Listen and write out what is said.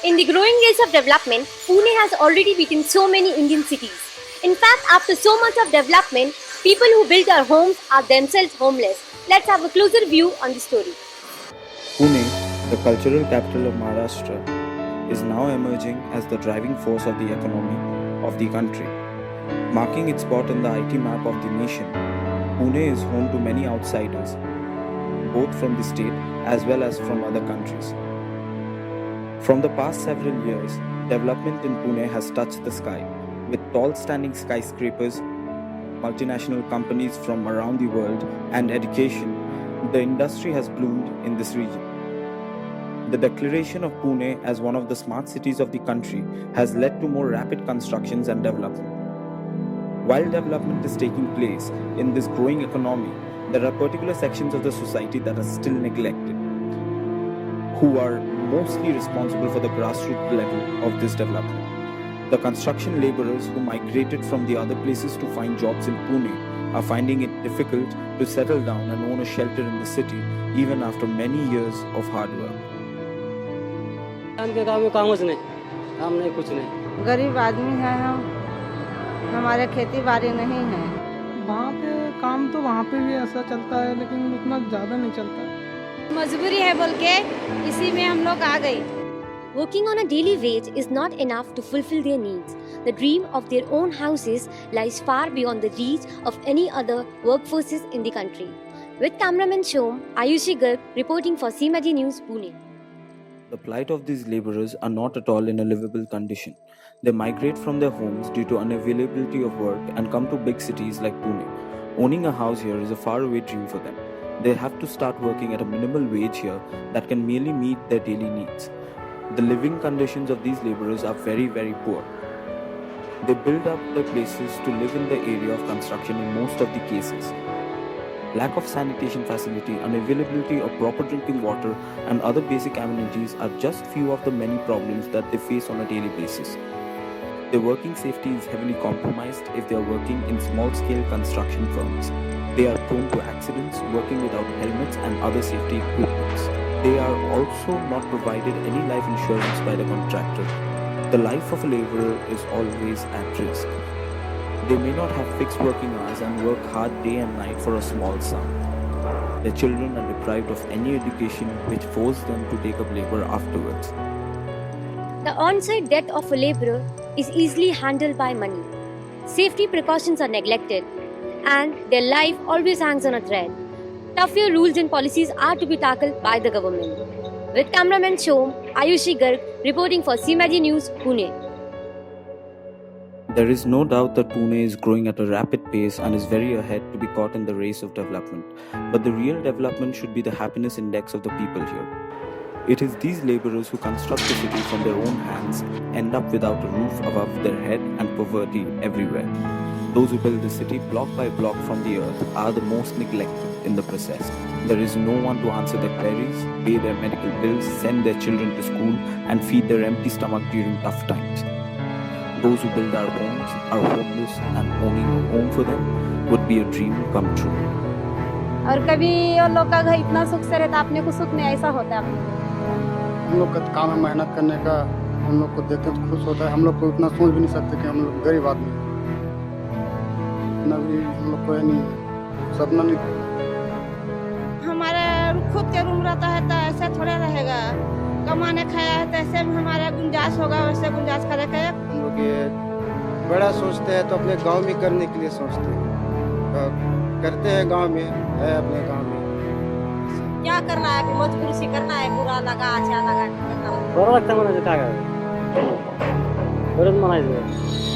In the growing race of development, Pune has already beaten so many Indian cities. In fact, after so much of development, people who built our homes are themselves homeless. Let's have a closer view on the story. Pune, the cultural capital of Maharashtra, is now emerging as the driving force of the economy of the country. Marking its spot in the IT map of the nation, Pune is home to many outsiders, both from the state as well as from other countries. From the past several years, development in Pune has touched the sky, with tall standing skyscrapers, multinational companies from around the world, and education. The industry has bloomed in this region. The declaration of Pune as one of the smart cities of the country has led to more rapid constructions and development. While development is taking place in this growing economy, there are particular sections of the society that are still neglected, who are mostly responsible for the grassroots level of this development. The construction laborers who migrated from the other places to find jobs in Pune are finding it difficult to settle down and own a shelter in the city even after many years of hard work. के गाँव में काम नहीं कुछ नहीं। गरीब आदमी है हम, हमारे खेती बाड़ी नहीं है। वहाँ पे काम तो वहाँ पे भी ऐसा चलता है लेकिन उतना ज़्यादा नहीं चलता। मजबूरी है बोल के इसी में हम लोग आ गए। Working on a daily wage is not enough to fulfill their needs. The dream of their own houses lies far beyond the reach of any other workforces in the country. With cameraman Shom, Ayushi Garg reporting for CMD News, Pune. The plight of these laborers are not at all in a livable condition. They migrate from their homes due to unavailability of work and come to big cities like Pune. Owning a house here is a faraway dream for them. They have to start working at a minimal wage here that can merely meet their daily needs. The living conditions of these laborers are very, very poor. They build up their places to live in the area of construction in most of the cases. Lack of sanitation facility, unavailability of proper drinking water, and other basic amenities are just few of the many problems that they face on a daily basis. Their working safety is heavily compromised if they are working in small-scale construction firms. They are prone to accidents, working without helmets and other safety equipment. They are also not provided any life insurance by the contractor. The life of a laborer is always at risk. They may not have fixed working hours and work hard day and night for a small sum. Their children are deprived of any education which forces them to take up labor afterwards. The on-site death of a laborer is easily handled by money. Safety precautions are neglected, and their life always hangs on a thread. Tougher rules and policies are to be tackled by the government. With cameraman Shom, Ayushi Garg reporting for CMD News, Pune. There is no doubt that Pune is growing at a rapid pace and is very ahead to be caught in the race of development. But the real development should be the happiness index of the people here. It is these laborers who construct the city from their own hands end up without a roof above their head and poverty everywhere. Those who build the city block by block from the earth are the most neglected in the process. There is no one to answer their queries, pay their medical bills, send their children to school, and feed their empty stomach during tough times. Those who build our homes are homeless, and owning a home for them would be a dream come true. और कभी और लोग का घर इतना सुख से रहता, अपने को सुख नहीं, ऐसा होता है अपने को। हम लोग का काम है मेहनत करने का, हम लोग को देखते तो खुश होता है। हम लोग को इतना सोच भी नहीं सकते कि हम लोग गरीब आदमी इतना भी हम लोग को है नहीं, सपना नहीं। हमारा खुद के रूम रहता है तो ऐसे थोड़े रहेगा। कमाने खाया है तो ऐसे में हमारा गुंजाइश होगा, वैसे गुंजाइश करेगा। हम लोग ये बड़ा सोचते हैं तो अपने गांव में करने के लिए सोचते हैं, करते हैं गांव में, है अपने गांव में। क्या करना है, मजबूरी से करना है, बुरा लगा अच्छा लगा। बरं वाटतं मला काय करायचं, बरंच म्हणायचं।